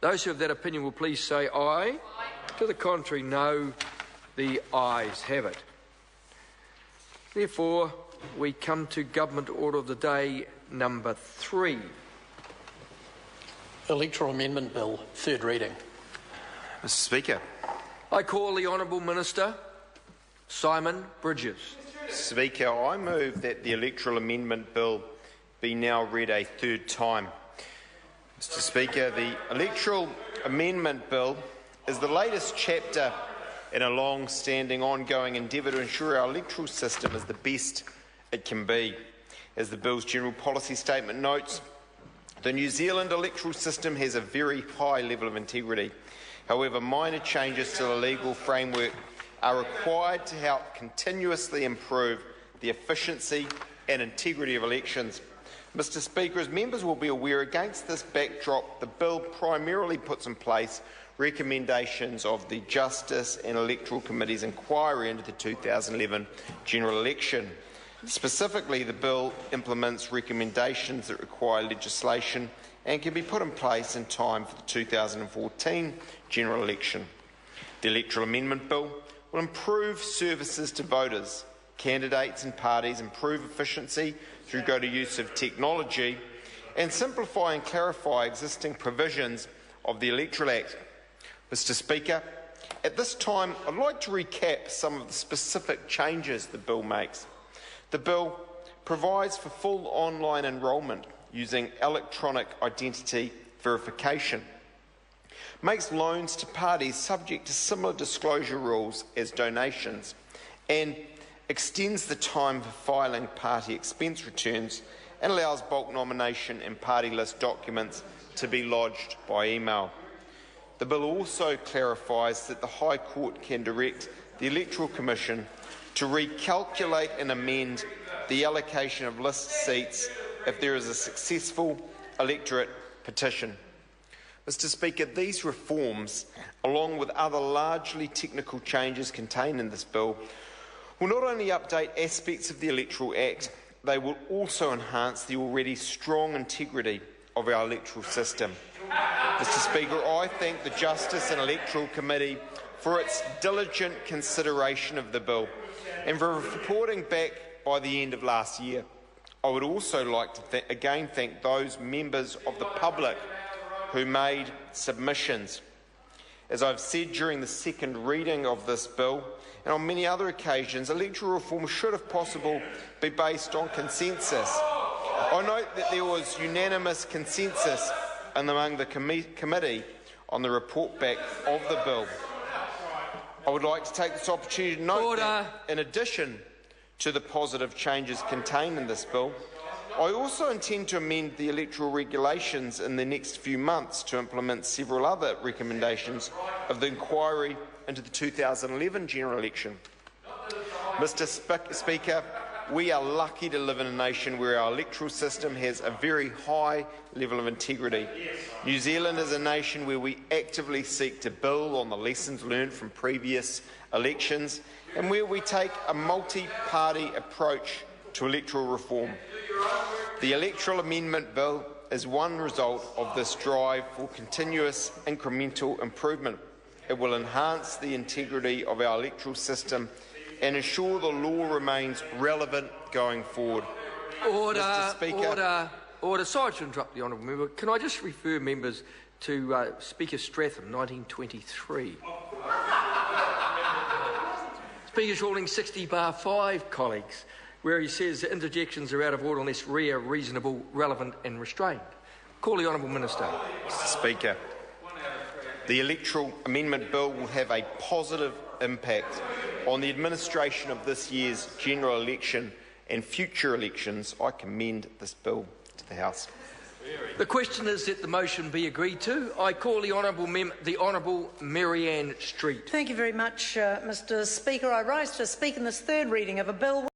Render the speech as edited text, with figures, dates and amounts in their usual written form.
Those who have that opinion will please say aye. To the contrary, no. The ayes have it. Therefore, we come to Government Order of the Day number 3. Electoral Amendment Bill, third reading. Mr. Speaker. I call the Honourable Minister Simon Bridges. Speaker, I move that the Electoral Amendment Bill be now read a third time. Mr. Speaker, the Electoral Amendment Bill is the latest chapter in a long-standing, ongoing endeavour to ensure our electoral system is the best it can be. As the Bill's general policy statement notes, the New Zealand electoral system has a very high level of integrity. However, minor changes to the legal framework are required to help continuously improve the efficiency and integrity of elections. Mr. Speaker, as members will be aware, against this backdrop, the Bill primarily puts in place recommendations of the Justice and Electoral Committee's inquiry into the 2011 general election. Specifically, the Bill implements recommendations that require legislation and can be put in place in time for the 2014 general election. The Electoral Amendment Bill will improve services to voters, candidates and parties, improve efficiency through greater use of technology, and simplify and clarify existing provisions of the Electoral Act. Mr. Speaker, at this time I'd like to recap some of the specific changes the Bill makes. The Bill provides for full online enrolment using electronic identity verification, makes loans to parties subject to similar disclosure rules as donations, and extends the time for filing party expense returns and allows bulk nomination and party list documents to be lodged by email. The Bill also clarifies that the High Court can direct the Electoral Commission to recalculate and amend the allocation of list seats if there is a successful electorate petition. Mr. Speaker, these reforms, along with other largely technical changes contained in this bill, will not only update aspects of the Electoral Act, they will also enhance the already strong integrity of our electoral system. Mr. Speaker, I thank the Justice and Electoral Committee for its diligent consideration of the bill and for reporting back by the end of last year. I would also like to again thank those members of the public who made submissions. As I've said during the second reading of this bill, and on many other occasions, electoral reform should, if possible, be based on consensus. I note that there was unanimous consensus among the committee on the report back of the bill. I would like to take this opportunity to note that, in addition to the positive changes contained in this bill, I also intend to amend the electoral regulations in the next few months to implement several other recommendations of the inquiry into the 2011 general election. Mr. Speaker, we are lucky to live in a nation where our electoral system has a very high level of integrity. New Zealand is a nation where we actively seek to build on the lessons learned from previous elections and where we take a multi-party approach to electoral reform. The Electoral Amendment Bill is one result of this drive for continuous incremental improvement. It will enhance the integrity of our electoral system and ensure the law remains relevant going forward. Order, Mr. Speaker. Order. Sorry to interrupt the honourable member. Can I just refer members to Speaker Stratham, 1923. Speaker's ruling 60/5, colleagues, where he says that interjections are out of order unless rare, reasonable, relevant and restrained. Call the honourable minister. Mr. Speaker, the Electoral Amendment Bill will have a positive impact on the administration of this year's general election and future elections. I commend this bill to the House. The question is that the motion be agreed to. I call the Honourable Marianne Street. Thank you very much, Mr. Speaker. I rise to speak in this third reading of a bill